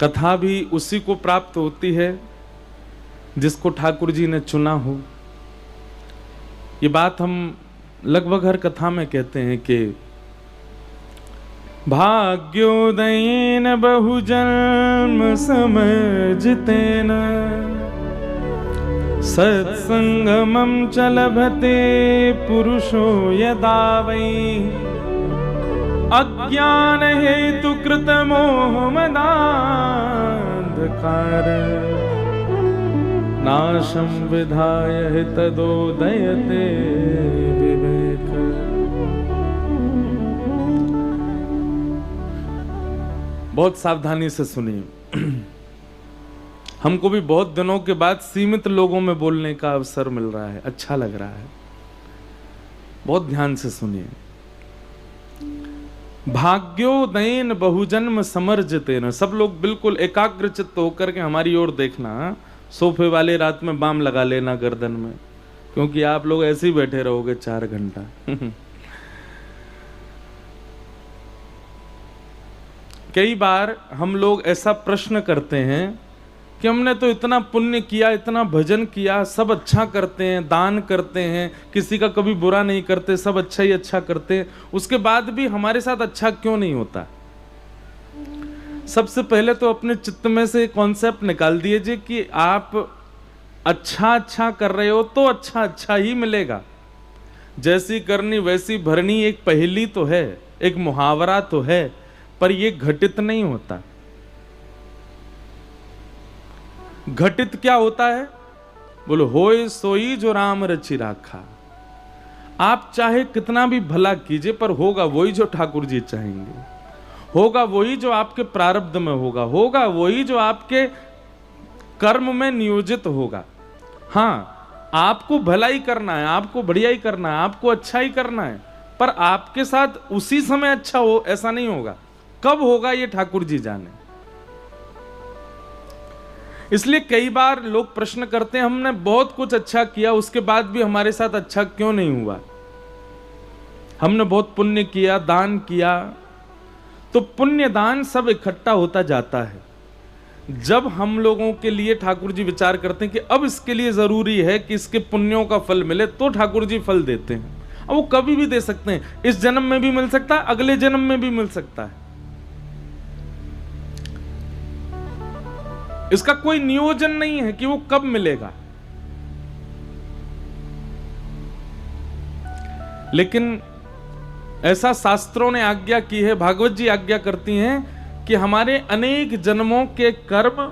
कथा भी उसी को प्राप्त होती है जिसको ठाकुर जी ने चुना हो। ये बात हम लगभग हर कथा में कहते हैं कि भाग्योदयेन बहुजन्म समर्जितेन सत्संगमं च लभते पुरुषो यदा वै अज्ञान हेतु कृत मोह मदान्धकार नाशं विधाय तदोदयते विवेक। बहुत सावधानी से सुनिए। हमको भी बहुत दिनों के बाद सीमित लोगों में बोलने का अवसर मिल रहा है, अच्छा लग रहा है। बहुत ध्यान से सुनिए। भाग्योदयेन बहुजन्म समर्जितेन, सब लोग बिल्कुल एकाग्रचित्त होकर के हमारी ओर देखना। सोफे वाले रात में बाम लगा लेना गर्दन में, क्योंकि आप लोग ऐसे ही बैठे रहोगे 4 घंटा। कई बार हम लोग ऐसा प्रश्न करते हैं कि हमने तो इतना पुण्य किया, इतना भजन किया, सब अच्छा करते हैं, दान करते हैं, किसी का कभी बुरा नहीं करते, सब अच्छा ही अच्छा करते हैं, उसके बाद भी हमारे साथ अच्छा क्यों नहीं होता? सबसे पहले तो अपने चित्त में से कॉन्सेप्ट निकाल दीजिए कि आप अच्छा कर रहे हो तो अच्छा ही मिलेगा। जैसी करनी वैसी भरनी एक पहेली तो है, एक मुहावरा तो है, पर यह घटित नहीं होता। घटित क्या होता है? बोलो, होय सोई जो राम रचि राखा। आप चाहे कितना भी भला कीजिए, पर होगा वही जो ठाकुर जी चाहेंगे, होगा वही जो आपके प्रारब्ध में होगा वही जो आपके कर्म में नियोजित होगा। हाँ, आपको भलाई करना है, आपको बढ़िया ही करना है, आपको अच्छा ही करना है, पर आपके साथ उसी समय अच्छा हो ऐसा नहीं होगा। कब होगा ये ठाकुर जी जाने। इसलिए कई बार लोग प्रश्न करते हैं, हमने बहुत कुछ अच्छा किया, उसके बाद भी हमारे साथ अच्छा क्यों नहीं हुआ? हमने बहुत पुण्य किया, दान किया, तो पुण्य दान सब इकट्ठा होता जाता है। जब हम लोगों के लिए ठाकुर जी विचार करते हैं कि अब इसके लिए जरूरी है कि इसके पुण्यों का फल मिले, तो ठाकुर जी फल देते हैं। अब वो कभी भी दे सकते हैं, इस जन्म में भी मिल सकता है, अगले जन्म में भी मिल सकता है। इसका कोई नियोजन नहीं है कि वो कब मिलेगा। लेकिन ऐसा शास्त्रों ने आज्ञा की है, भागवत जी आज्ञा करती हैं कि हमारे अनेक जन्मों के कर्म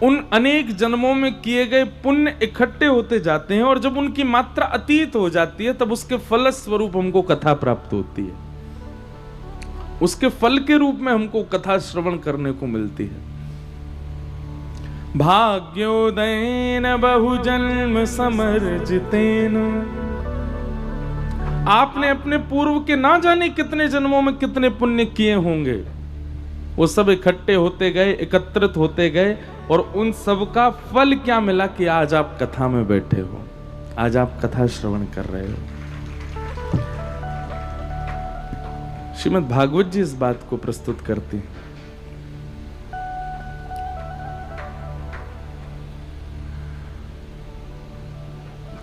उन अनेक जन्मों में किए गए पुण्य इकट्ठे होते जाते हैं, और जब उनकी मात्रा अतीत हो जाती है तब उसके फल स्वरूप हमको कथा प्राप्त होती है। उसके फल के रूप में हमको कथा श्रवण करने को मिलती है। भाग्योदयेन बहुजन्म समर्जितेन, आपने अपने पूर्व के ना जाने कितने जन्मों में कितने पुण्य किए होंगे, वो सब इकट्ठे होते गए, एकत्रित होते गए, और उन सब का फल क्या मिला कि आज आप कथा में बैठे हो, आज आप कथा श्रवण कर रहे हो। श्रीमद् भागवत जी इस बात को प्रस्तुत करती हैं।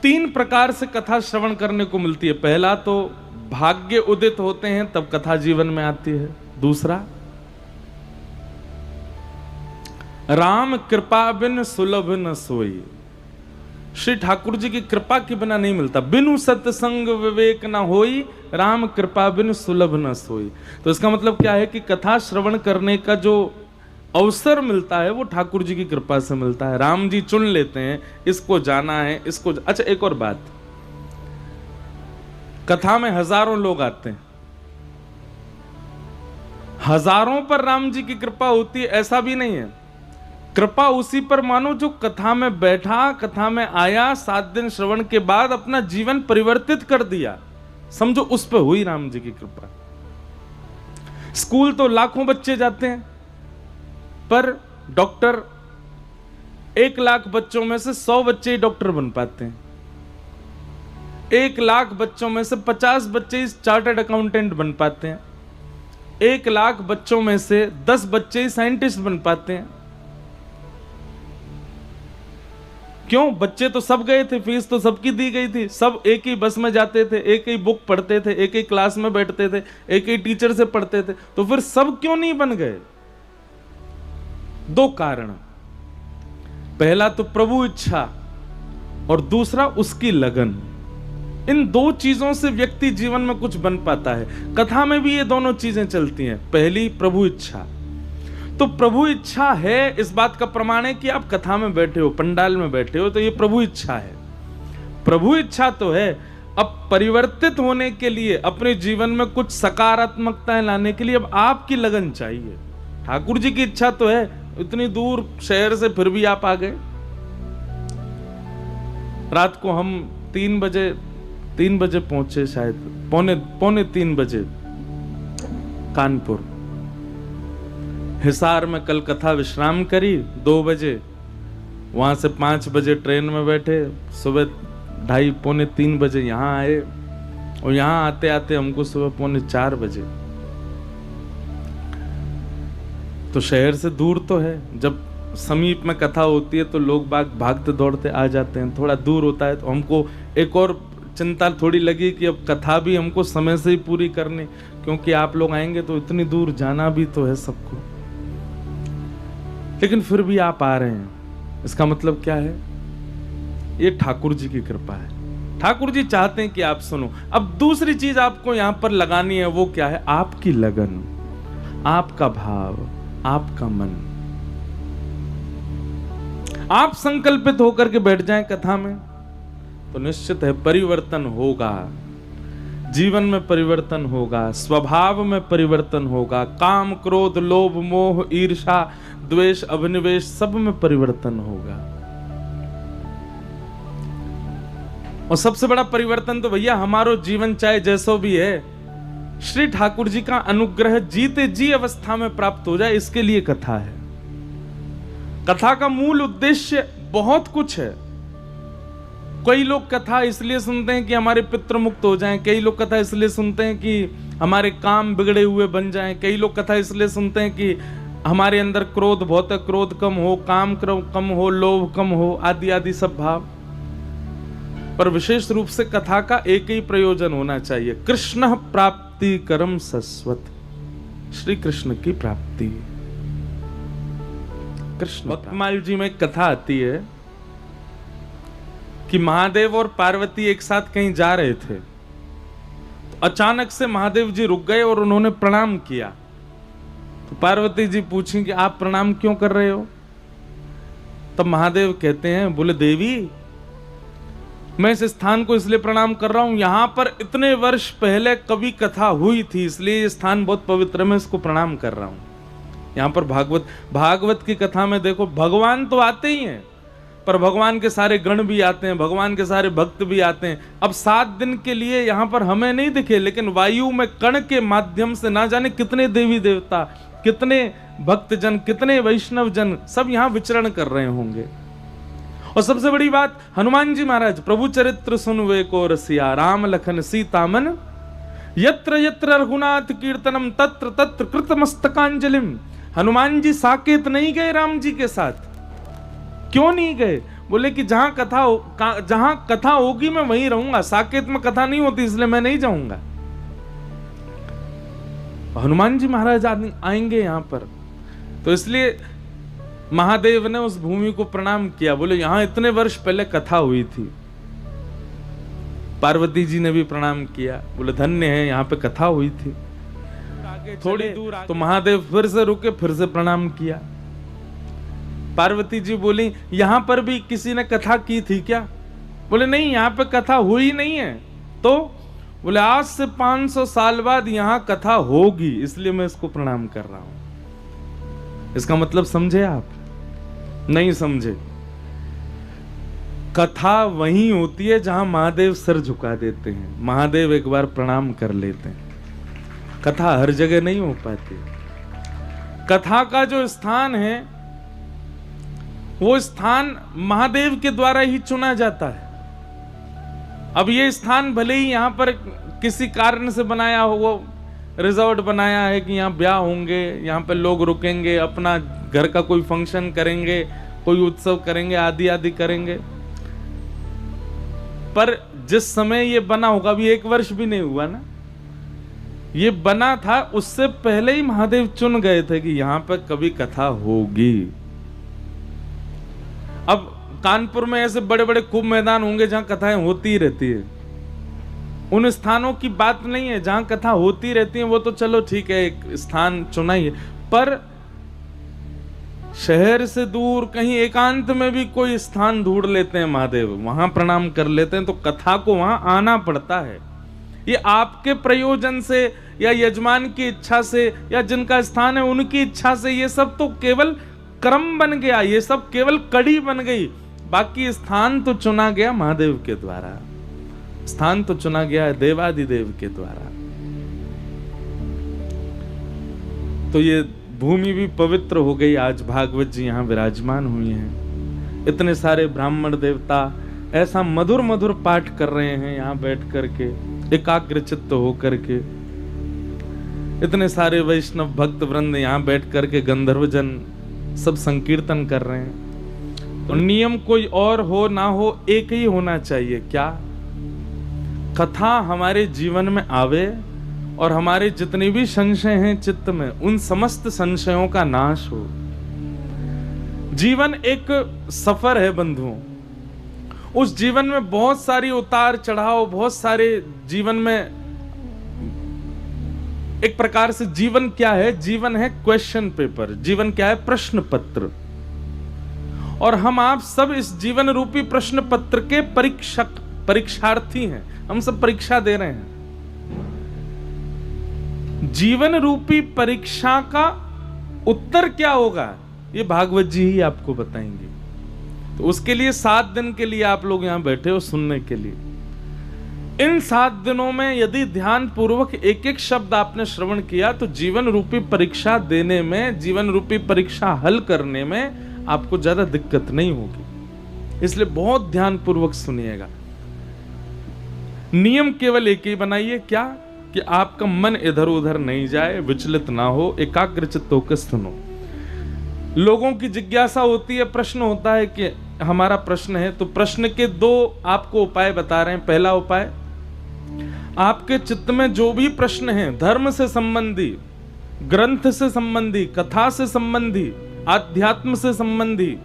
तीन प्रकार से कथा श्रवण करने को मिलती है। पहला तो भाग्य उदित होते हैं तब कथा जीवन में आती है। दूसरा, राम कृपा बिन सुलभ न सोई, श्री ठाकुर जी की कृपा के बिना नहीं मिलता। बिनु सत्संग विवेक न होई, राम कृपा बिन सुलभ न सोई। तो इसका मतलब क्या है कि कथा श्रवण करने का जो अवसर मिलता है वो ठाकुर जी की कृपा से मिलता है। राम जी चुन लेते हैं, इसको जाना है, इसको। अच्छा, एक और बात, कथा में हजारों लोग आते हैं, हजारों पर राम जी की कृपा होती है ऐसा भी नहीं है। कृपा उसी पर मानो जो कथा में बैठा, कथा में आया, 7 दिन श्रवण के बाद अपना जीवन परिवर्तित कर दिया, समझो उस पर हुई राम जी की कृपा। स्कूल तो लाखों बच्चे जाते हैं, पर डॉक्टर 1 लाख बच्चों में से 100 बच्चे ही डॉक्टर बन पाते हैं। 1,00,000 बच्चों में से 50 बच्चे ही चार्टर्ड अकाउंटेंट बन पाते हैं, 1,00,000 बच्चों में से 10 बच्चे ही साइंटिस्ट बन पाते हैं। क्यों? बच्चे तो सब गए थे, फीस तो सबकी दी गई थी, सब एक ही बस में जाते थे, एक ही बुक पढ़ते थे, एक ही क्लास में बैठते थे, एक ही टीचर से पढ़ते थे, तो फिर सब क्यों नहीं बन गए? 2 कारण। पहला तो प्रभु इच्छा और दूसरा उसकी लगन। इन 2 चीजों से व्यक्ति जीवन में कुछ बन पाता है। कथा में भी ये दोनों चीजें चलती हैं। पहली प्रभु इच्छा, तो प्रभु इच्छा है इस बात का प्रमाण है कि आप कथा में बैठे हो, पंडाल में बैठे हो, तो ये प्रभु इच्छा है। प्रभु इच्छा तो है। अब परिवर्तित होने के लिए, अपने जीवन में कुछ सकारात्मकताएं लाने के लिए अब आपकी लगन चाहिए। ठाकुर जी की इच्छा तो है, इतनी दूर शहर से फिर भी आप आ गए। रात को हम 3 बजे पहुंचे, शायद पौने 3 बजे कानपुर। हिसार में कल कथा विश्राम करी 2 बजे, वहां से 5 बजे ट्रेन में बैठे, सुबह 2:30 पौने 3 बजे यहाँ आए, और यहाँ आते आते हमको सुबह पौने 4 बजे। तो शहर से दूर तो है, जब समीप में कथा होती है तो लोग भागते दौड़ते आ जाते हैं। थोड़ा दूर होता है तो हमको एक और चिंता थोड़ी लगी कि अब कथा भी हमको समय से ही पूरी करनी, क्योंकि आप लोग आएंगे तो इतनी दूर जाना भी तो है सबको। लेकिन फिर भी आप आ रहे हैं, इसका मतलब क्या है? ये ठाकुर जी की कृपा है। ठाकुर जी चाहते हैं कि आप सुनो। अब दूसरी चीज आपको यहां पर लगानी है, वो क्या है? आपकी लगन, आपका भाव, आपका मन। आप संकल्पित होकर के बैठ जाएं कथा में तो निश्चित है परिवर्तन होगा, जीवन में परिवर्तन होगा, स्वभाव में परिवर्तन होगा, काम क्रोध लोभ मोह ईर्ष्या द्वेष अभिनिवेश सब में परिवर्तन होगा। और सबसे बड़ा परिवर्तन तो भैया हमारो जीवन चाहे जैसो भी है, श्री ठाकुर जी का अनुग्रह जीते जी अवस्था में प्राप्त हो जाए, इसके लिए कथा है। कथा का मूल उद्देश्य बहुत कुछ है। कई लोग कथा इसलिए सुनते हैं कि हमारे पितृ मुक्त हो जाएं, कई लोग कथा इसलिए सुनते हैं कि हमारे काम बिगड़े हुए बन जाएं, कई लोग कथा इसलिए सुनते हैं कि हमारे अंदर क्रोध बहुत है, क्रोध कम हो, काम कम हो, लोभ कम हो, आदि आदि सब भाव। पर विशेष रूप से कथा का एक ही प्रयोजन होना चाहिए, कृष्ण प्राप्ति करम सस्वत, श्री कृष्ण की प्राप्ति। कृष्ण भक्तमाल जी में एक कथा आती है कि महादेव और पार्वती एक साथ कहीं जा रहे थे, तो अचानक से महादेव जी रुक गए और उन्होंने प्रणाम किया। तो पार्वती जी पूछी कि आप प्रणाम क्यों कर रहे हो? तब महादेव कहते हैं, बोले देवी मैं इस स्थान को इसलिए प्रणाम कर रहा हूं, यहां पर इतने वर्ष पहले कभी कथा हुई थी, इसलिए ये स्थान बहुत पवित्र है, मैं इसको प्रणाम कर रहा हूं। यहां पर भागवत की कथा में देखो, भगवान तो आते ही हैं, पर भगवान के सारे गण भी आते हैं, भगवान के सारे भक्त भी आते हैं। अब 7 दिन के लिए यहां पर हमें नहीं दिखे, लेकिन वायु में कण के माध्यम से ना जाने कितने देवी देवता, कितने भक्तजन, कितने वैष्णव जन सब यहां विचरण कर रहे होंगे। और सबसे बड़ी बात, हनुमान जी महाराज, प्रभु चरित्र सुनवे को रसिया, राम लखन सीता मन, यत्र यत्र रघुनाथ कीर्तनम तत्र तत्र कृतमस्तकांजलिम। हनुमान जी साकेत नहीं गए राम जी के साथ। क्यों नहीं गए? बोले कि जहां कथा होगी मैं वहीं रहूंगा, साकेत में कथा नहीं होती इसलिए मैं नहीं जाऊंगा। हनुमान जी महाराज आएंगे यहां पर, तो इसलिए महादेव ने उस भूमि को प्रणाम किया। बोले यहां इतने वर्ष पहले कथा हुई थी। पार्वती जी ने भी प्रणाम किया, बोले धन्य है यहां पे कथा हुई थी। थोड़ी दूर तो महादेव फिर से रुके, फिर से प्रणाम किया। पार्वती जी बोली यहां पर भी किसी ने कथा की थी क्या? बोले नहीं, यहां पे कथा हुई नहीं है। तो बोले आज से 500 साल बाद यहां कथा होगी, इसलिए मैं इसको प्रणाम कर रहा हूं। इसका मतलब समझे आप? नहीं समझे। कथा वहीं होती है जहां महादेव सिर झुका देते हैं, महादेव एक बार प्रणाम कर लेते हैं। कथा हर जगह नहीं हो पाती। कथा का जो स्थान है वो स्थान महादेव के द्वारा ही चुना जाता है। अब ये स्थान भले ही यहाँ पर किसी कारण से बनाया हो, वो रिजॉर्ट बनाया है कि यहाँ ब्याह होंगे, यहाँ पे लोग रुकेंगे, अपना घर का कोई फंक्शन करेंगे, कोई उत्सव करेंगे, आदि आदि करेंगे, पर जिस समय ये बना होगा, अभी 1 वर्ष भी नहीं हुआ ना, ये बना था, उससे पहले ही महादेव चुन गए थे कि यहां पर कभी कथा होगी। अब कानपुर में ऐसे बड़े बड़े खूब मैदान होंगे जहां कथाएं होती ही रहती है, उन स्थानों की बात नहीं है, जहां कथा होती रहती है वो तो चलो ठीक है, एक स्थान चुना ही है, पर शहर से दूर कहीं एकांत में भी कोई स्थान ढूंढ लेते हैं महादेव, वहां प्रणाम कर लेते हैं, तो कथा को वहां आना पड़ता है। ये आपके प्रयोजन से या यजमान की इच्छा से या जिनका स्थान है उनकी इच्छा से, ये सब तो केवल क्रम बन गया, ये सब केवल कड़ी बन गई, बाकी स्थान तो चुना गया महादेव के द्वारा, स्थान तो चुना गया है देवादिदेव के द्वारा। तो ये भूमि भी पवित्र हो गई। आज भागवत जी यहाँ विराजमान हुई हैं, इतने सारे ब्राह्मण देवता ऐसा मधुर मधुर पाठ कर रहे हैं यहाँ बैठ करके, एकाग्र चित्त होकर के, इतने सारे वैष्णव भक्त वृंद यहाँ बैठ करके गंधर्व जन सब संकीर्तन कर रहे हैं। तो नियम कोई और हो ना हो, एक ही होना चाहिए, क्या? कथा हमारे जीवन में आवे और हमारे जितने भी संशय हैं चित्त में, उन समस्त संशयों का नाश हो। जीवन एक सफर है बंधुओं, उस जीवन में बहुत सारी उतार चढ़ाव, बहुत सारे जीवन में, एक प्रकार से जीवन क्या है? जीवन है क्वेश्चन पेपर, जीवन क्या है? प्रश्न पत्र। और हम आप सब इस जीवन रूपी प्रश्न पत्र के परीक्षार्थी हैं, हम सब परीक्षा दे रहे हैं। जीवन रूपी परीक्षा का उत्तर क्या होगा ये भागवत जी ही आपको बताएंगे। तो उसके लिए 7 दिन के लिए आप लोग यहां बैठे हो सुनने के लिए। इन 7 दिनों में यदि ध्यान पूर्वक एक एक शब्द आपने श्रवण किया तो जीवन रूपी परीक्षा देने में, जीवन रूपी परीक्षा हल करने में आपको ज्यादा दिक्कत नहीं होगी। इसलिए बहुत ध्यान पूर्वक सुनिएगा। नियम केवल एक ही बनाइए, क्या? कि आपका मन इधर उधर नहीं जाए, विचलित ना हो, एकाग्र चित्त होकर सुनो। लोगों की जिज्ञासा होती है, प्रश्न होता है कि हमारा प्रश्न है, तो प्रश्न के 2 आपको उपाय बता रहे हैं। पहला उपाय, आपके चित्त में जो भी प्रश्न है, धर्म से संबंधी, ग्रंथ से संबंधी, कथा से संबंधी, आध्यात्म से संबंधी,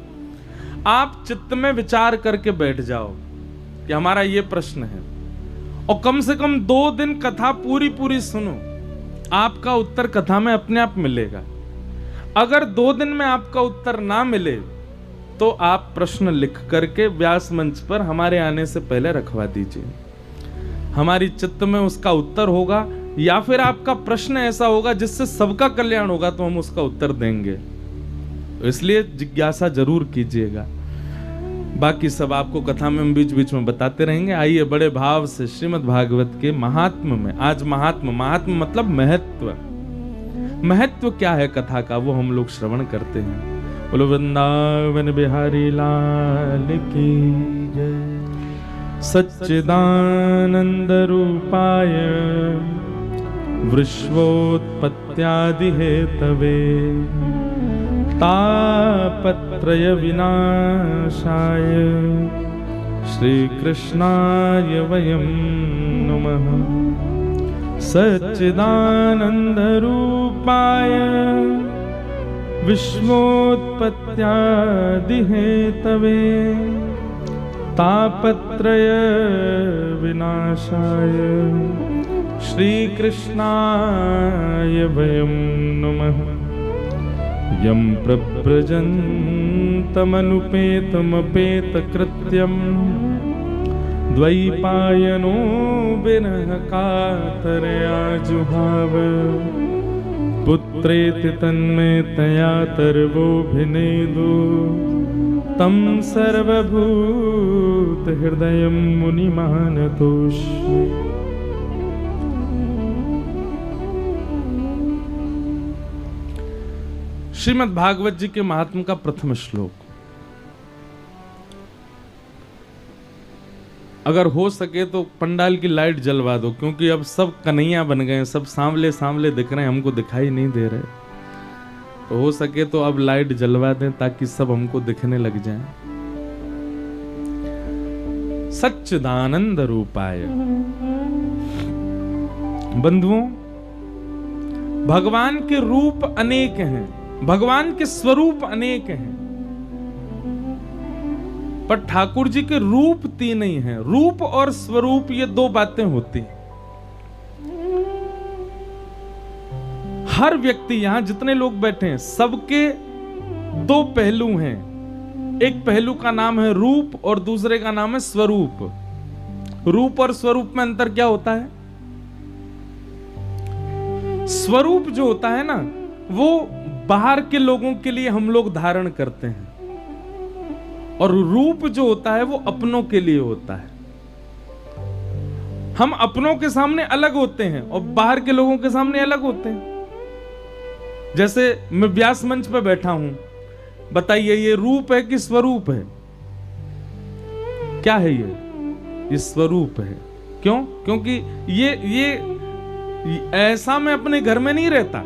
आप चित्त में विचार करके बैठ जाओ कि हमारा ये प्रश्न है, और कम से कम 2 दिन कथा पूरी पूरी सुनो, आपका उत्तर कथा में अपने आप मिलेगा। अगर 2 दिन में आपका उत्तर ना मिले तो आप प्रश्न लिख करके व्यास मंच पर हमारे आने से पहले रखवा दीजिए, हमारी चित्त में उसका उत्तर होगा, या फिर आपका प्रश्न ऐसा होगा जिससे सबका कल्याण होगा तो हम उसका उत्तर देंगे। तो इसलिए जिज्ञासा जरूर कीजिएगा। बाकी सब आपको कथा में बीच बीच में बताते रहेंगे। आइए बड़े भाव से श्रीमद् भागवत के महात्म में, आज महात्म मतलब महत्व, महत्व क्या है कथा का वो हम लोग श्रवण करते हैं। बोलो वृंदावन बिहारी लाल की जय। सच्चिदानंद रूपाय विश्वोत्पत्त्यादि हेतवे तापत्रय विनाशाय श्रीकृष्णाय वयं नमः। सच्चिदानंद रूपाय विश्वोत्पत्त्यादि हेतवे तापत्रय विनाशाय श्रीकृष्णाय वयं नमः। यं प्रव्रजन्तमनुपेतमपेतकृत्यं द्वैपायनो विनः कातरया जुहाव। पुत्रेति तन्मयतया तर्वोऽभिनेदु तं सर्वभूतहृदयं मुनिमानतोऽस्मि। श्रीमद् भागवत जी के महात्म का प्रथम श्लोक। अगर हो सके तो पंडाल की लाइट जलवा दो, क्योंकि अब सब कन्हैया बन गए हैं, सब सांवले सांवले दिख रहे हैं, हमको दिखाई नहीं दे रहे। तो हो सके तो अब लाइट जलवा दें ताकि सब हमको दिखने लग जाएं। सच्चिदानंद रूपाय। बंधुओं, भगवान के रूप अनेक हैं, भगवान के स्वरूप अनेक हैं, पर ठाकुर जी के रूप तीन ही हैं। रूप और स्वरूप ये दो बातें होती हैं। हर व्यक्ति, यहां जितने लोग बैठे हैं, सबके दो पहलू हैं। एक पहलू का नाम है रूप और दूसरे का नाम है स्वरूप। रूप और स्वरूप में अंतर क्या होता है? स्वरूप जो होता है ना, वो बाहर के लोगों के लिए हम लोग धारण करते हैं, और रूप जो होता है वो अपनों के लिए होता है। हम अपनों के सामने अलग होते हैं और बाहर के लोगों के सामने अलग होते हैं। जैसे मैं व्यास मंच पे बैठा हूं, बताइए ये रूप है कि स्वरूप है? क्या है ये स्वरूप है। क्यों? क्योंकि ये ऐसा मैं अपने घर में नहीं रहता,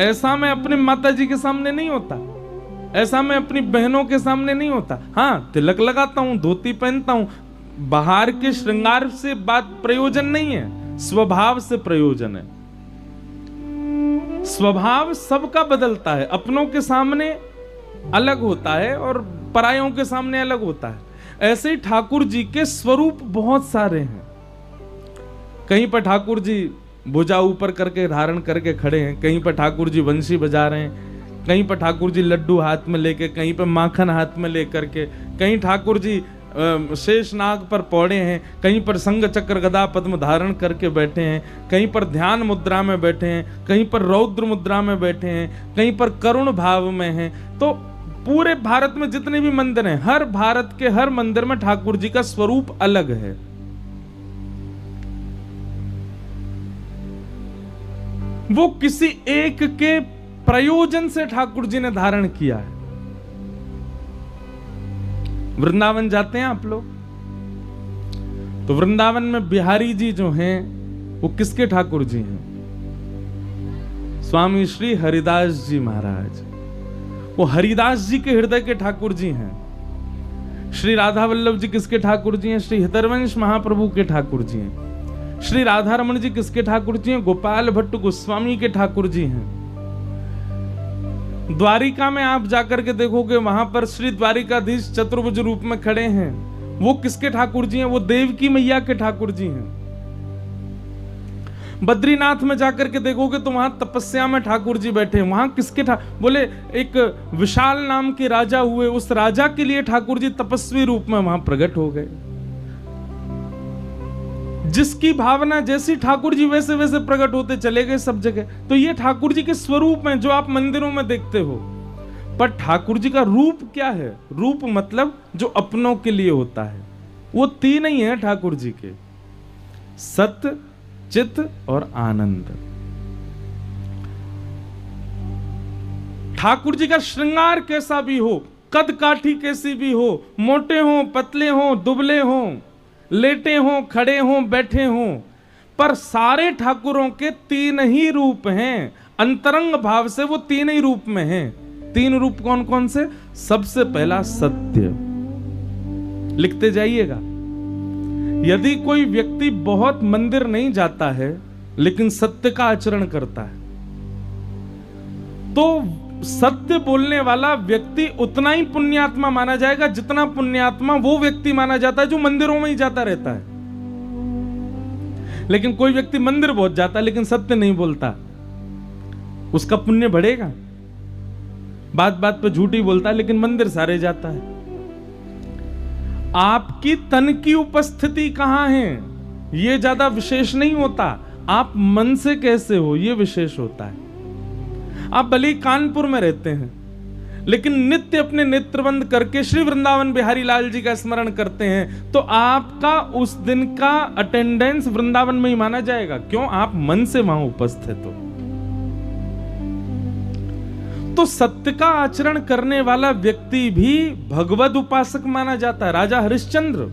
ऐसा मैं अपने माता जी के सामने नहीं होता, ऐसा मैं अपनी बहनों के सामने नहीं होता। हाँ, तिलक लगाता हूं, धोती पहनता हूं, बाहर के श्रृंगार से बात प्रयोजन नहीं है, स्वभाव से प्रयोजन है। स्वभाव सबका बदलता है, अपनों के सामने अलग होता है और परायों के सामने अलग होता है। ऐसे ही ठाकुर जी के स्वरूप बहुत सारे हैं। कहीं पर ठाकुर जी भुजा ऊपर करके धारण करके खड़े हैं, कहीं पर ठाकुर जी बंसी बजा रहे हैं, कहीं पर ठाकुर जी लड्डू हाथ में लेके, कहीं पर माखन हाथ में लेकर के, कहीं ठाकुर जी शेषनाग पर पौड़े हैं, कहीं पर संग चक्र गदा पद्म धारण करके बैठे हैं, कहीं पर ध्यान मुद्रा में बैठे हैं, कहीं पर रौद्र मुद्रा में बैठे हैं, कहीं पर करुण भाव में हैं। तो पूरे भारत में जितने भी मंदिर हैं, हर भारत के हर मंदिर में ठाकुर जी का स्वरूप अलग है। वो किसी एक के प्रयोजन से ठाकुर जी ने धारण किया है। वृंदावन जाते हैं आप लोग, तो वृंदावन में बिहारी जी जो हैं वो किसके ठाकुर जी हैं? स्वामी श्री हरिदास जी महाराज, वो हरिदास जी के हृदय के ठाकुर जी हैं। श्री राधा वल्लभ जी किसके ठाकुर जी हैं? श्री हितरवंश महाप्रभु के ठाकुर जी हैं। श्री राधा रमन जी किसके ठाकुर जी हैं? गोपाल भट्ट गोस्वामी के ठाकुर जी हैं। द्वारिका में आप जाकर के देखोगे, वहां पर श्री द्वारिकाधीश चतुर्भुज रूप में खड़े हैं, वो किसके ठाकुर जी हैं? वो देवकी मैया के ठाकुर जी हैं। बद्रीनाथ में जाकर के देखोगे तो वहां तपस्या में ठाकुर जी बैठे हैं, वहां किसके बोले एक विशाल नाम के राजा हुए, उस राजा के लिए ठाकुर जी तपस्वी रूप में वहां प्रकट हो गए। जिसकी भावना जैसी ठाकुर जी वैसे वैसे प्रकट होते चले गए सब जगह। तो ये ठाकुर जी के स्वरूप हैं जो आप मंदिरों में देखते हो। पर ठाकुर जी का रूप क्या है? रूप मतलब जो अपनों के लिए होता है। वो तीन ही है ठाकुर जी के, सत्य, चित्त और आनंद। ठाकुर जी का श्रृंगार कैसा भी हो, कद काठी कैसी भी हो, मोटे हो, पतले हो, दुबले हो, लेटे हो, खड़े हो, बैठे हो, पर सारे ठाकुरों के तीन ही रूप हैं। अंतरंग भाव से वो तीन ही रूप में हैं। तीन रूप कौन कौन से? सबसे पहला सत्य। लिखते जाइएगा। यदि कोई व्यक्ति बहुत मंदिर नहीं जाता है लेकिन सत्य का आचरण करता है, तो सत्य बोलने वाला व्यक्ति उतना ही पुण्यात्मा माना जाएगा जितना पुण्यात्मा वो व्यक्ति माना जाता है जो मंदिरों में ही जाता रहता है। लेकिन कोई व्यक्ति मंदिर बहुत जाता है लेकिन सत्य नहीं बोलता, उसका पुण्य बढ़ेगा? बात बात पे झूठी बोलता है लेकिन मंदिर सारे जाता है। आपकी तन की उपस्थिति कहां है ये ज्यादा विशेष नहीं होता, आप मन से कैसे हो ये विशेष होता है। आप भले ही कानपुर में रहते हैं लेकिन नित्य अपने नेत्र बंद करके श्री वृंदावन बिहारी लाल जी का स्मरण करते हैं, तो आपका उस दिन का अटेंडेंस वृंदावन में ही माना जाएगा। क्यों? आप मन से वहां उपस्थित हो। तो सत्य का आचरण करने वाला व्यक्ति भी भगवद उपासक माना जाता है। राजा हरिश्चंद्र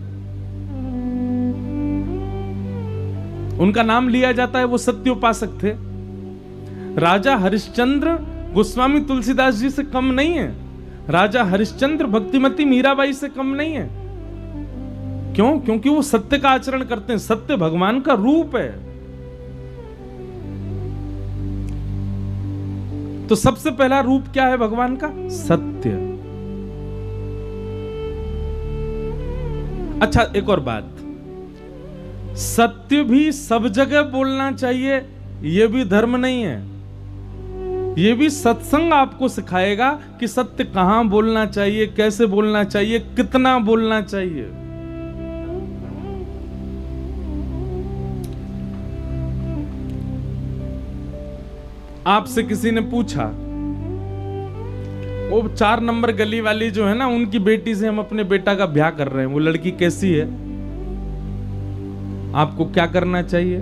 उनका नाम लिया जाता है, वो सत्य उपासक थे। राजा हरिश्चंद्र गोस्वामी तुलसीदास जी से कम नहीं है। राजा हरिश्चंद्र भक्तिमती मीराबाई से कम नहीं है। क्यों? क्योंकि वो सत्य का आचरण करते हैं। सत्य भगवान का रूप है। तो सबसे पहला रूप क्या है भगवान का? सत्य। अच्छा, एक और बात, सत्य भी सब जगह बोलना चाहिए यह भी धर्म नहीं है। यह भी सत्संग आपको सिखाएगा कि सत्य कहां बोलना चाहिए, कैसे बोलना चाहिए, कितना बोलना चाहिए। आपसे किसी ने पूछा, वो 4 नंबर गली वाली जो है ना, उनकी बेटी से हम अपने बेटा का ब्याह कर रहे हैं, वो लड़की कैसी है, आपको क्या करना चाहिए?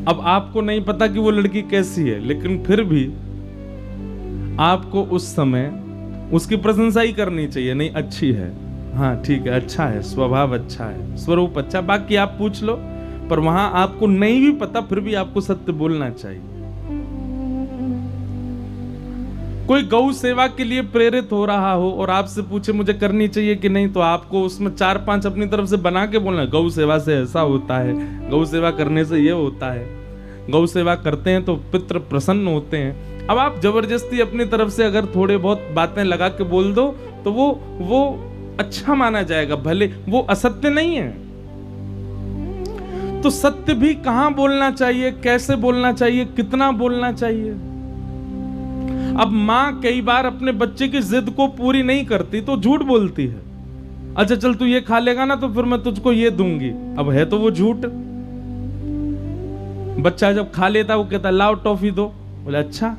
अब आपको नहीं पता कि वो लड़की कैसी है, लेकिन फिर भी आपको उस समय उसकी प्रशंसा ही करनी चाहिए। नहीं, अच्छी है, हाँ ठीक है, अच्छा है, स्वभाव अच्छा है, स्वरूप अच्छा, बाकी आप पूछ लो। पर वहां आपको नहीं भी पता, फिर भी आपको सत्य बोलना चाहिए। कोई गौ सेवा के लिए प्रेरित हो रहा हो और आपसे पूछे मुझे करनी चाहिए कि नहीं, तो आपको उसमें 4-5 अपनी तरफ से बना के बोलना, गौ सेवा से ऐसा होता है, गौ सेवा करने से ये होता है, गौ सेवा करते हैं तो पितृ प्रसन्न होते हैं। अब आप जबरदस्ती अपनी तरफ से अगर थोड़े बहुत बातें लगा के बोल दो तो वो अच्छा माना जाएगा, भले वो असत्य नहीं है। तो सत्य भी कहां बोलना चाहिए, कैसे बोलना चाहिए, कितना बोलना चाहिए। अब मां कई बार अपने बच्चे की जिद को पूरी नहीं करती तो झूठ बोलती है। अच्छा चल तू ये खा लेगा ना तो फिर मैं तुझको ये दूंगी। अब है तो वो झूठ। बच्चा जब खा लेता वो कहता लाओ टॉफी दो, बोले अच्छा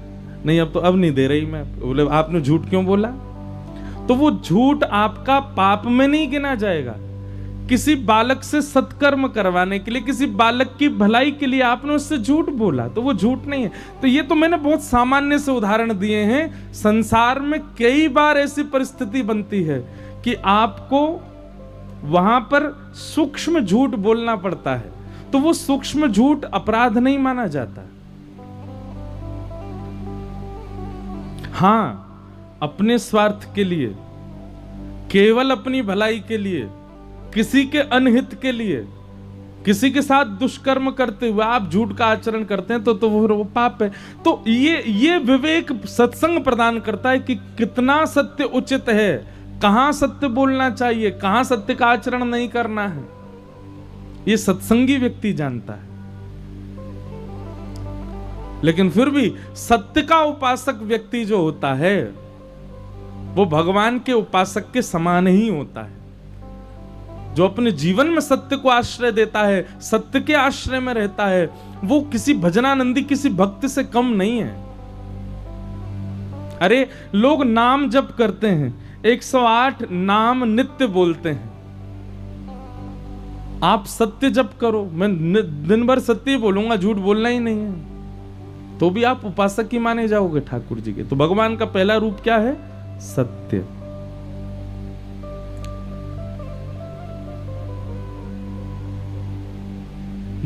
नहीं अब नहीं दे रही मैं। बोले आपने झूठ क्यों बोला? तो वो झूठ आपका पाप में नहीं गिना जाएगा। किसी बालक से सत्कर्म करवाने के लिए, किसी बालक की भलाई के लिए आपने उससे झूठ बोला, तो वो झूठ नहीं है। तो ये तो मैंने बहुत सामान्य से उदाहरण दिए हैं। संसार में कई बार ऐसी परिस्थिति बनती है कि आपको वहां पर सूक्ष्म झूठ बोलना पड़ता है, तो वो सूक्ष्म झूठ अपराध नहीं माना जाता। हां, अपने स्वार्थ के लिए, केवल अपनी भलाई के लिए, किसी के अनहित के लिए, किसी के साथ दुष्कर्म करते हुए आप झूठ का आचरण करते हैं तो वो पाप है। तो ये विवेक सत्संग प्रदान करता है कि कितना सत्य उचित है, कहां सत्य बोलना चाहिए, कहां सत्य का आचरण नहीं करना है। ये सत्संगी व्यक्ति जानता है। लेकिन फिर भी सत्य का उपासक व्यक्ति जो होता है वो भगवान के उपासक के समान ही होता है। जो अपने जीवन में सत्य को आश्रय देता है, सत्य के आश्रय में रहता है, वो किसी भजनानंदी, किसी भक्त से कम नहीं है। अरे लोग नाम जप करते हैं, 108 नाम नित्य बोलते हैं। आप सत्य जप करो, मैं दिन भर सत्य ही बोलूंगा, झूठ बोलना ही नहीं है, तो भी आप उपासक ही माने जाओगे ठाकुर जी के। तो भगवान का पहला रूप क्या है? सत्य।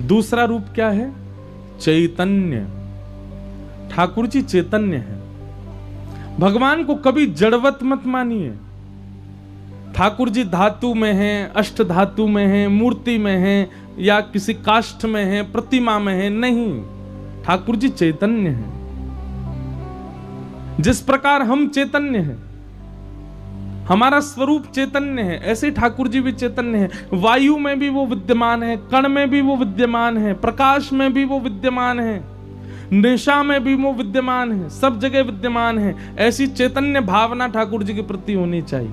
दूसरा रूप क्या है? चैतन्य। ठाकुर जी चैतन्य है। भगवान को कभी जड़वत मत मानिए। ठाकुर जी धातु में हैं, अष्ट धातु में हैं, मूर्ति में हैं, या किसी काष्ठ में हैं, प्रतिमा में हैं, नहीं। ठाकुर जी चैतन्य हैं। जिस प्रकार हम चैतन्य हैं, हमारा स्वरूप चैतन्य है, ऐसे ठाकुर जी भी चैतन्य है। वायु में भी वो विद्यमान है, कण में भी वो विद्यमान है, प्रकाश में भी वो विद्यमान है, निशा में भी वो विद्यमान है, सब जगह विद्यमान है। ऐसी चैतन्य भावना ठाकुर जी के प्रति होनी चाहिए।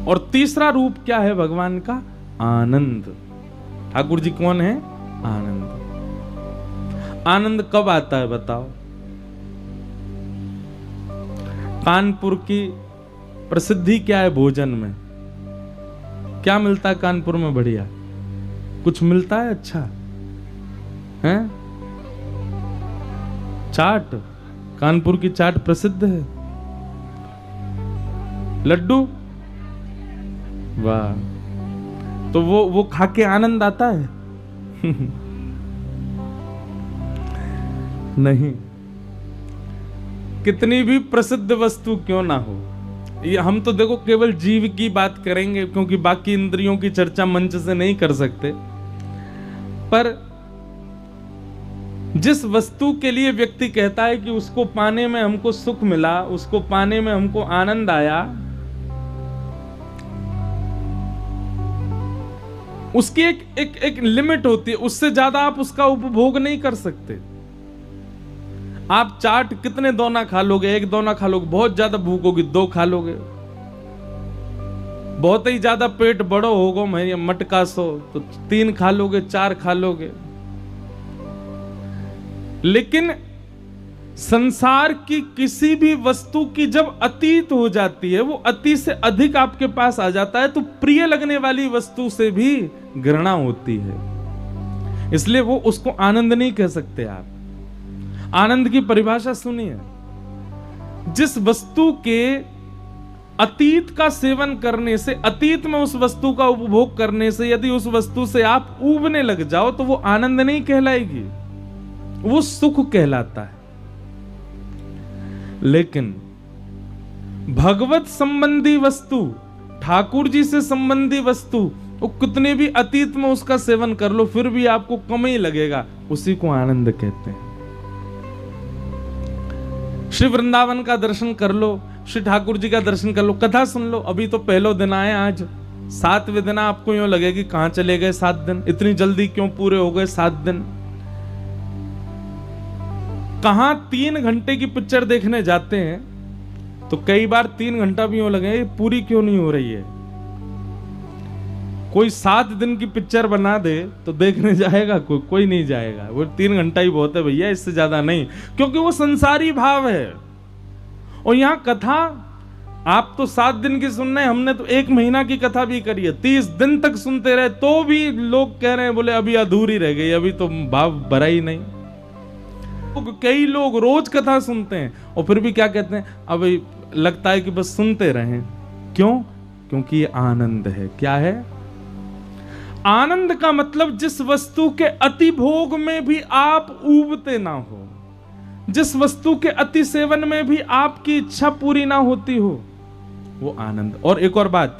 और तीसरा रूप क्या है भगवान का? आनंद। ठाकुर जी कौन है? आनंद। आनंद कब आता है बताओ? कानपुर की प्रसिद्धि क्या है भोजन में? क्या मिलता है कानपुर में बढ़िया? कुछ मिलता है अच्छा है? चाट। कानपुर की चाट प्रसिद्ध है। लड्डू, वाह। तो वो खा के आनंद आता है? नहीं। कितनी भी प्रसिद्ध वस्तु क्यों ना हो, ये हम तो देखो केवल जीव की बात करेंगे क्योंकि बाकी इंद्रियों की चर्चा मंच से नहीं कर सकते, पर जिस वस्तु के लिए व्यक्ति कहता है कि उसको पाने में हमको सुख मिला, उसको पाने में हमको आनंद आया, उसकी एक लिमिट होती है, उससे ज्यादा आप उसका उपभोग नहीं कर सकते। आप चाट कितने दोना खा लोगे? एक दोना खा लोगे, बहुत ज्यादा भूख होगी 2 खा लोगे, बहुत ही ज्यादा पेट बड़ो होगा मटका सो तो 3 खा लोगे, 4 खा लोगे। लेकिन संसार की किसी भी वस्तु की जब अतीत हो जाती है, वो अति से अधिक आपके पास आ जाता है, तो प्रिय लगने वाली वस्तु से भी घृणा होती है। इसलिए वो उसको आनंद नहीं कह सकते आप। आनंद की परिभाषा सुनिए, जिस वस्तु के अतीत का सेवन करने से, अतीत में उस वस्तु का उपभोग करने से यदि उस वस्तु से आप ऊबने लग जाओ तो वो आनंद नहीं कहलाएगी, वो सुख कहलाता है। लेकिन भगवत संबंधी वस्तु, ठाकुर जी से संबंधी वस्तु, वो कितने भी अतीत में उसका सेवन कर लो फिर भी आपको कम ही लगेगा, उसी को आनंद कहते हैं। श्री वृंदावन का दर्शन कर लो, श्री ठाकुर जी का दर्शन कर लो, कथा सुन लो। अभी तो पहलो दिन आए, आज 7वें दिन आपको यूं लगेगी कहां चले गए 7 दिन, इतनी जल्दी क्यों पूरे हो गए 7 दिन। कहां 3 घंटे की पिक्चर देखने जाते हैं तो कई बार 3 घंटा भी यूं लगे पूरी क्यों नहीं हो रही है। कोई 7 दिन की पिक्चर बना दे तो देखने जाएगा कोई नहीं जाएगा। वो 3 घंटा ही बहुत है भैया, इससे ज्यादा नहीं, क्योंकि वो संसारी भाव है। और यहां कथा आप तो 7 दिन की सुन रहे हैं, हमने तो 1 महीना की कथा भी करी है, 30 दिन तक सुनते रहे तो भी लोग कह रहे हैं बोले अभी अधूरी रह गई, अभी तो भाव भरा ही नहीं। कई लोग रोज कथा सुनते हैं और फिर भी क्या कहते हैं, अभी लगता है कि बस सुनते रहें। क्यों? क्योंकि ये आनंद है। क्या है आनंद का मतलब? जिस वस्तु के अति भोग में भी आप ऊबते ना हो, जिस वस्तु के अति सेवन में भी आपकी इच्छा पूरी ना होती हो, वो आनंद। और एक और बात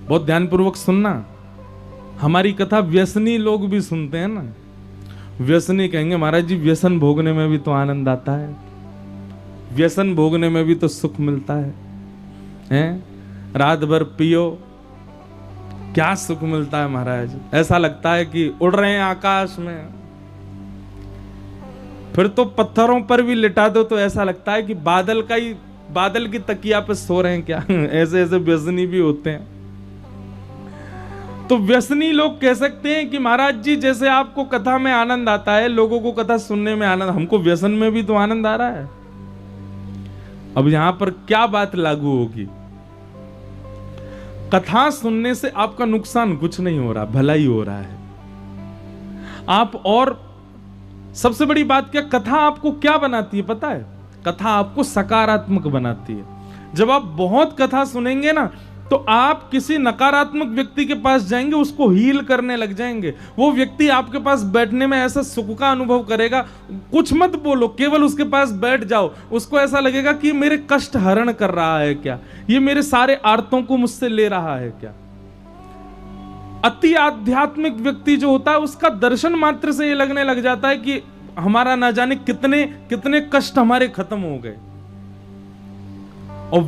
बहुत ध्यानपूर्वक सुनना, हमारी कथा व्यसनी लोग भी सुनते हैं ना। व्यसनी कहेंगे महाराज जी व्यसन भोगने में भी तो आनंद आता है, व्यसन भोगने में भी तो सुख मिलता है, हैं? रात भर पियो क्या सुख मिलता है महाराज, ऐसा लगता है कि उड़ रहे हैं आकाश में। फिर तो पत्थरों पर भी लिटा दो तो ऐसा लगता है कि बादल की तकिया पे सो रहे हैं क्या। ऐसे ऐसे व्यसनी भी होते हैं। तो व्यसनी लोग कह सकते हैं कि महाराज जी जैसे आपको कथा में आनंद आता है, लोगों को कथा सुनने में आनंद, हमको व्यसन में भी तो आनंद आ रहा है। अब यहां पर क्या बात लागू होगी? कथा सुनने से आपका नुकसान कुछ नहीं हो रहा, भला ही हो रहा है आप। और सबसे बड़ी बात क्या, कथा आपको क्या बनाती है पता है? कथा आपको सकारात्मक बनाती है। जब आप बहुत कथा सुनेंगे ना तो आप किसी नकारात्मक व्यक्ति के पास जाएंगे, उसको हील करने लग जाएंगे। वो व्यक्ति आपके पास बैठने में ऐसा सुख का अनुभव करेगा, कुछ मत बोलो, केवल उसके पास बैठ जाओ, उसको ऐसा लगेगा कि मेरे कष्ट हरण कर रहा है क्या, ये मेरे सारे आर्तों को मुझसे ले रहा है क्या। अति आध्यात्मिक व्यक्ति जो होता है उसका दर्शन मात्र से ये लगने लग जाता है कि हमारा ना जाने कितने कितने कष्ट हमारे खत्म हो गए। और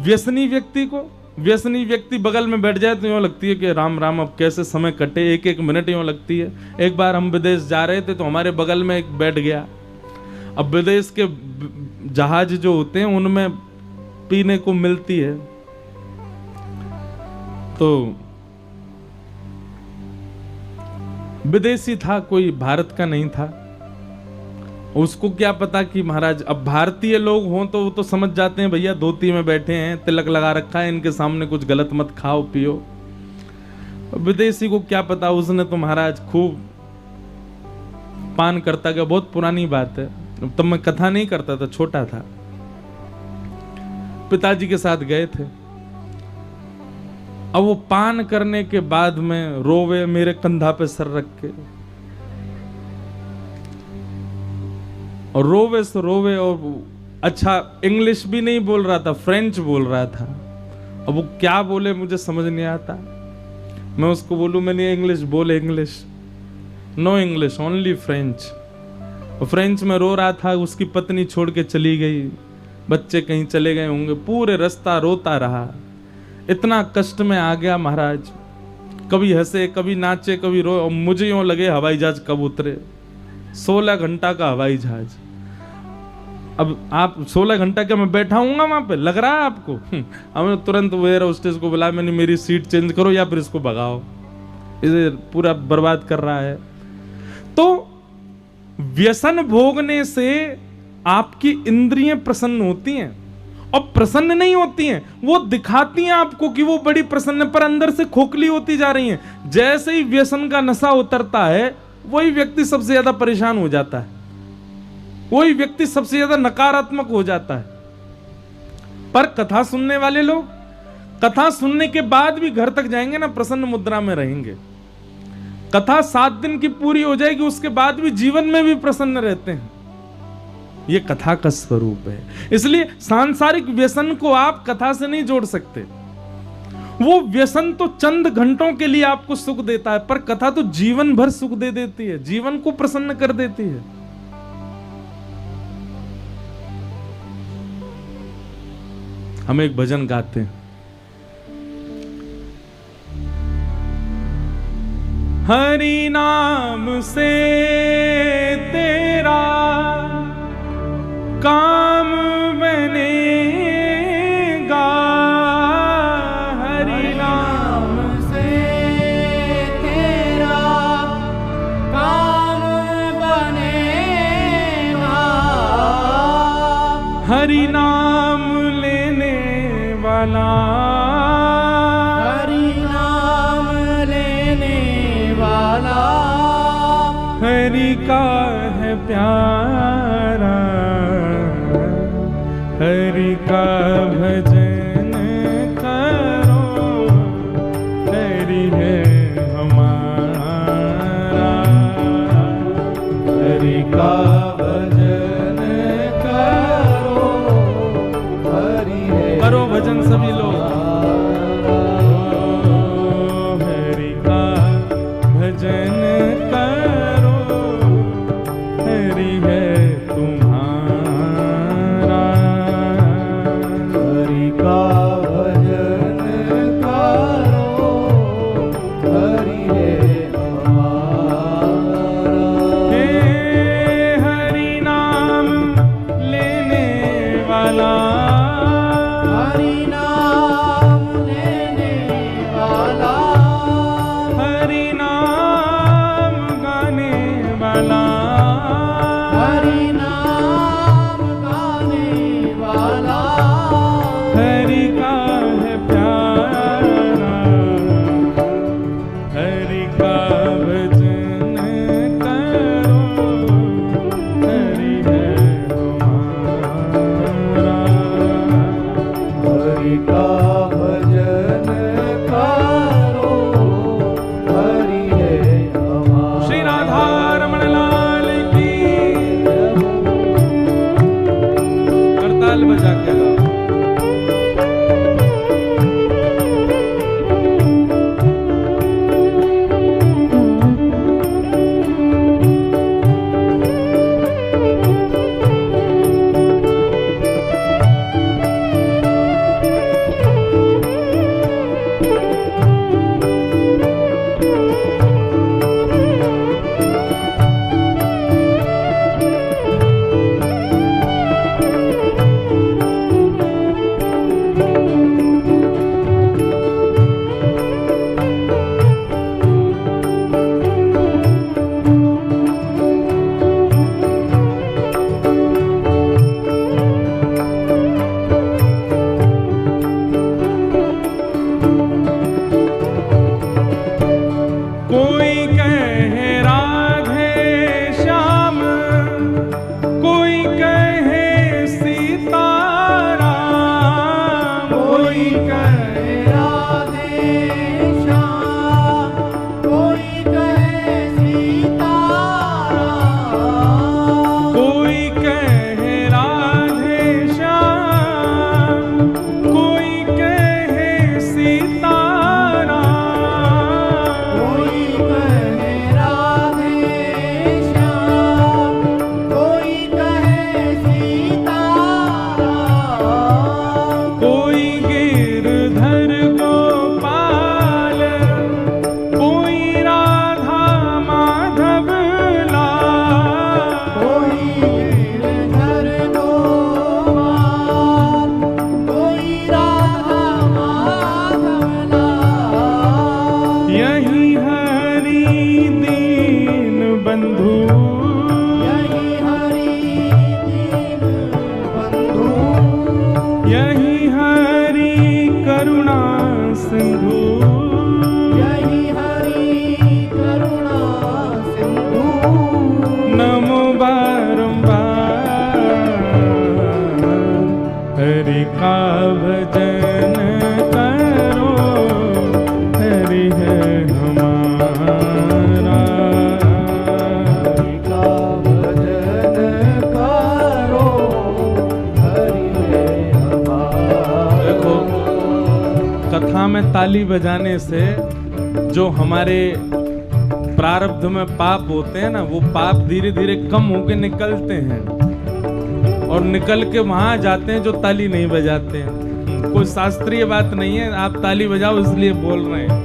व्यसनी व्यक्ति बगल में बैठ जाए तो यूं लगती है कि राम राम अब कैसे समय कटे, एक एक मिनट यूं लगती है। एक बार हम विदेश जा रहे थे तो हमारे बगल में एक बैठ गया। अब विदेश के जहाज जो होते हैं उनमें पीने को मिलती है, तो विदेशी था, कोई भारत का नहीं था। उसको क्या पता कि महाराज अब भारतीय लोग हों तो वो तो समझ जाते हैं भैया धोती में बैठे हैं, तिलक लगा रखा है, इनके सामने कुछ गलत मत खाओ पियो। विदेशी को क्या पता, उसने तो महाराज खूब पान करता गया। बहुत पुरानी बात है, तब मैं कथा नहीं करता था, छोटा था। पिताजी के साथ गए थे अब वो पान करने के बाद में रोवे मेरे कंधा पे सर रख के, और रोवे से रोवे, और अच्छा इंग्लिश भी नहीं बोल रहा था, फ्रेंच बोल रहा था। अब वो क्या बोले मुझे समझ नहीं आता। मैं उसको बोलूं मैंने इंग्लिश बोले, English no English only French. और फ्रेंच में रो रहा था, उसकी पत्नी छोड़ के चली गई, बच्चे कहीं चले गए होंगे, पूरे रास्ता रोता रहा। इतना कष्ट में आ गया महाराज, कभी हंसे कभी नाचे कभी रो, और मुझे यूं लगे हवाई जहाज कब उतरे। 16 घंटा का हवाई जहाज। अब आप 16 घंटा क्या मैं बैठा हूँगा वहां पे, लग रहा है आपको? हमने तुरंत वो एयर होस्टेस को बुलाया, मैंने मेरी सीट चेंज करो या फिर इसको भगाओ, इसे पूरा बर्बाद कर रहा है। तो व्यसन भोगने से आपकी इंद्रियां प्रसन्न होती हैं, और प्रसन्न नहीं होती हैं, वो दिखाती हैं आपको कि वो बड़ी प्रसन्न है, पर अंदर से खोखली होती जा रही हैं। जैसे ही व्यसन का नशा उतरता है, वही व्यक्ति सबसे ज्यादा परेशान हो जाता है, वही व्यक्ति सबसे ज्यादा नकारात्मक हो जाता है। पर कथा सुनने वाले लोग कथा सुनने के बाद भी घर तक जाएंगे ना, प्रसन्न मुद्रा में रहेंगे। कथा 7 दिन की पूरी हो जाएगी, उसके बाद भी जीवन में भी प्रसन्न रहते हैं। यह कथा का स्वरूप है। इसलिए सांसारिक व्यसन को आप कथा से नहीं जोड़ सकते। वो व्यसन तो चंद घंटों के लिए आपको सुख देता है, पर कथा तो जीवन भर सुख दे देती है, जीवन को प्रसन्न कर देती है। हम एक भजन गाते हैं, हरि नाम से तेरा काम बनेगा, हरि नाम से तेरा काम बनेगा, हरि नाम लेने वाला, हरि नाम लेने वाला, हरि का है प्यारा, हरि का भजन करो, हरि है हमारा, हरि का भजन करो, हरि है करो भजन सभी लोग। हरि का भजन करो, हरि है तुम्हारा, हरि का भजन करो, हरि है हमारा। हे हरि नाम लेने वाला, हरि नाम लेने वाला, हरि नाम बंधु, यही हरि दीन बंधु, यही हरि करुणा सिंधु, यही हरि करुणा सिंधु। नमो बारंबार हरि का भजन करो, हरि है हमारा। हरि का भजन करो, हरि है हमारा। देखो, कथा में ताली बजाने से जो हमारे प्रारब्ध में पाप होते हैं ना, वो पाप धीरे धीरे कम होके निकलते हैं और निकल के वहां जाते हैं जो ताली नहीं बजाते हैं। कोई शास्त्रीय बात नहीं है, आप ताली बजाओ इसलिए बोल रहे हैं।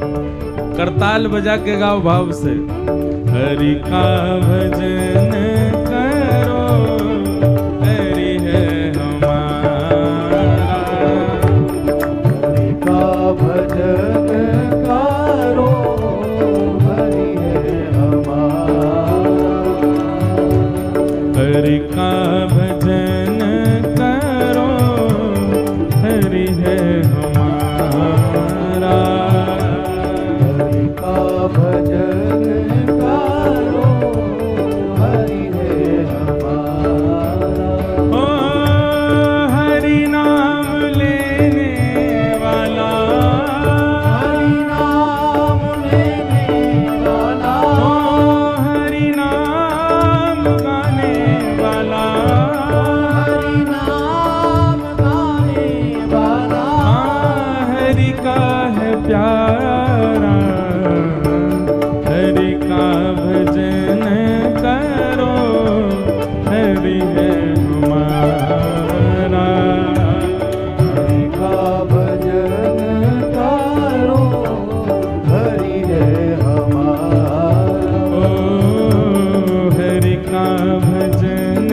करताल बजा के गाओ भाव से, हरि का भजन करो, हरि है हमारा। हरि का भजन करो, हरि है हमारा। हरि का भजन करो, हरि है हमारा। हरि का भजन करो, हरि है हमारा। ओ हरि नाम लेने वाला, हरि नाम लेने वाला, ओ हरि नाम गाने वाला, हरि नाम गाने वाला। हाँ, हरि का है प्यारा, हरि का भजन करो, हरि है हमारा। हरि का भजन करो, हरि है हमारा। ओ हरि का भजन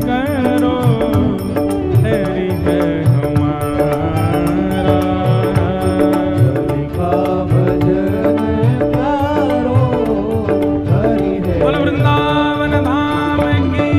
करो, हरि है हमारा। हरि का भजन करो, हरि है। बोल वृंदावन धाम की।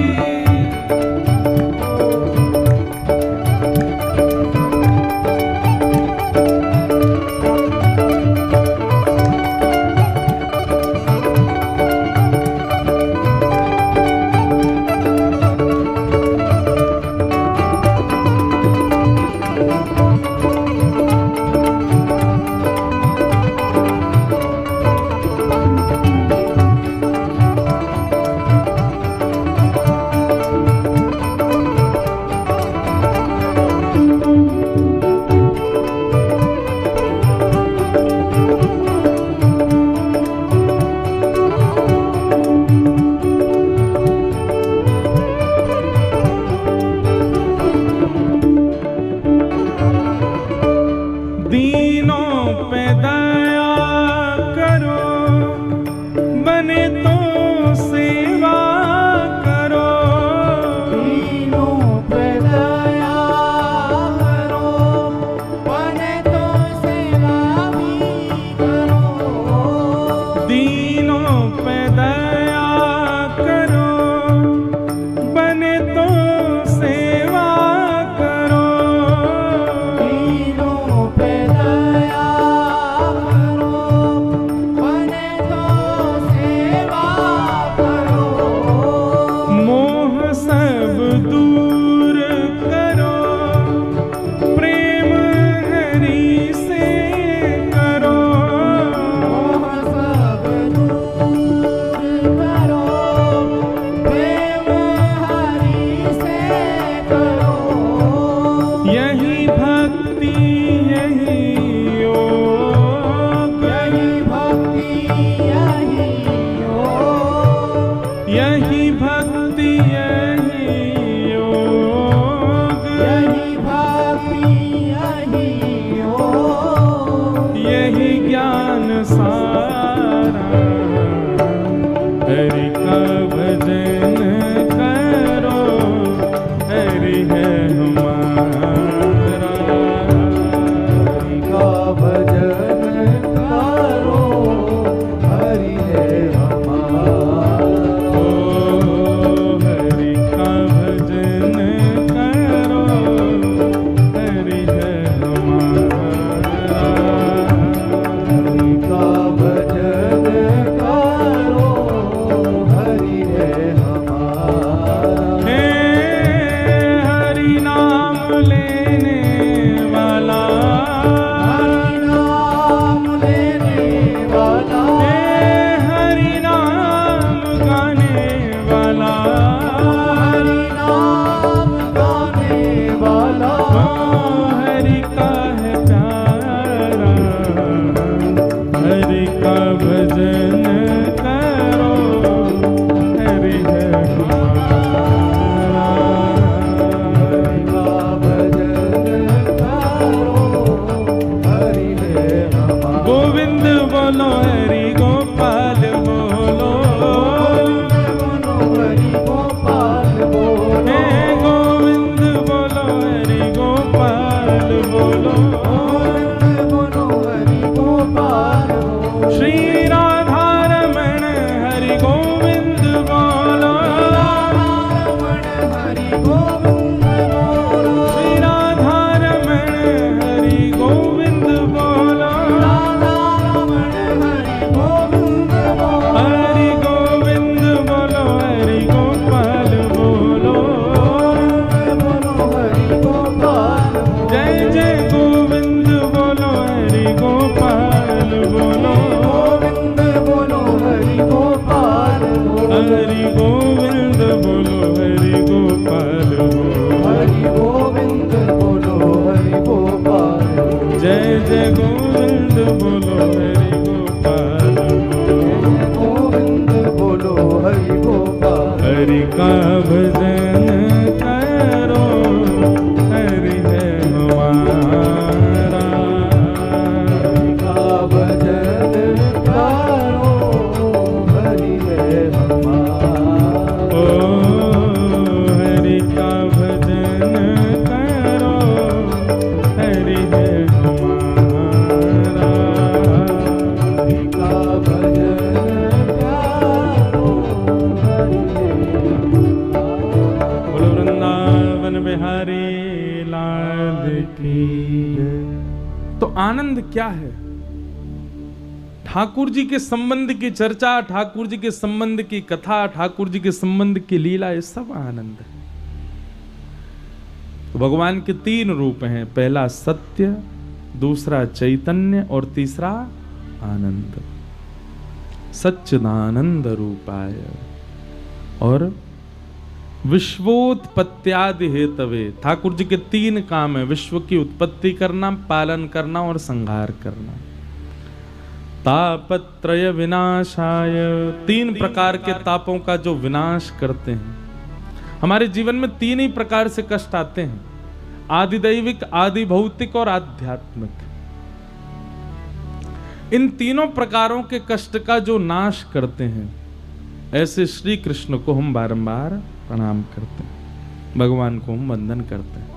दीनों पे दया करो, बने तो सेवा करो। दीनों पे दया करो, बने तो सेवा भी करो। दीनों पे दया करो, बने तो सेवा करो। दीनों पे दया करो, बने तो सेवा करो। मोह सब दूर करो, प्रेम हरि से करो। मोह सब दूर करो, प्रेम हरि से करो। यही भक्ति यही योग, यही भक्ति यही योग, यही भक्ति यही योग, यही भक्ति यही योग। यही ज्ञान सारा। हरि का भजन करो, हरि है हमारा। हरि का भजन करो, हरि है हमारा। भजन करो हरि है हमारा। हरि का भजन करो हरि है हमारा। गोविंद बोलो हरि गोपाल बोलो, हरि गोपाल बोलो। हे गोविंद बोलो हरि गोपाल बोलो। बोलो हरि गोपाल बोलो। श्री राधा रमण हरि गोविंद बोलो, हरि गोविंद बोलो। श्री राधा रमण हरि गोविंद बोलो। हरि गोविंद बोलो। हरि गोविंद बोलो हरि गोपाल बोलो। बोलो हरि गोपाल बोलो। जय जय गोविंद बोलो हरि गोपाल बोलो। गोविंद बोलो हरि गोपाल बोलो। हरि गोविंद बोलो हरि गोपाल बोलो। हरि गोविंद बोलो हरि गोपाल बोलो। जय जय गोविंद बोलो हरि गोपाल बोलो। गोविंद बोलो हरि गोपाल। हरि का भजन करो हरि है हमारा। का भजन करो हरि है हमारा। ओ हरि का भजन करो हरि है हमारा। हरि का भजन करो हरि है हमारा। बोलो वृंदावन बिहारी लाल की जय। तो आनंद क्या है? ठाकुर जी के संबंध की चर्चा, ठाकुर जी के संबंध की कथा, ठाकुर जी के संबंध की लीला, ये सब आनंद है। तो भगवान के तीन रूप हैं, पहला सत्य, दूसरा चैतन्य और तीसरा आनंद। सच्चिदानंद रूपाय और विश्वोत्पत्त्यादि हेतवे। ठाकुर जी के तीन काम है, विश्व की उत्पत्ति करना, पालन करना और संहार करना। तापत्रय विनाशाय, तीन प्रकार के तापों का जो विनाश करते हैं। हमारे जीवन में तीन ही प्रकार से कष्ट आते हैं, आदि दैविक, आदि भौतिक और आध्यात्मिक। इन तीनों प्रकारों के कष्ट का जो नाश करते हैं, ऐसे श्री कृष्ण को हम बारंबार प्रणाम करते हैं, भगवान को हम वंदन करते हैं।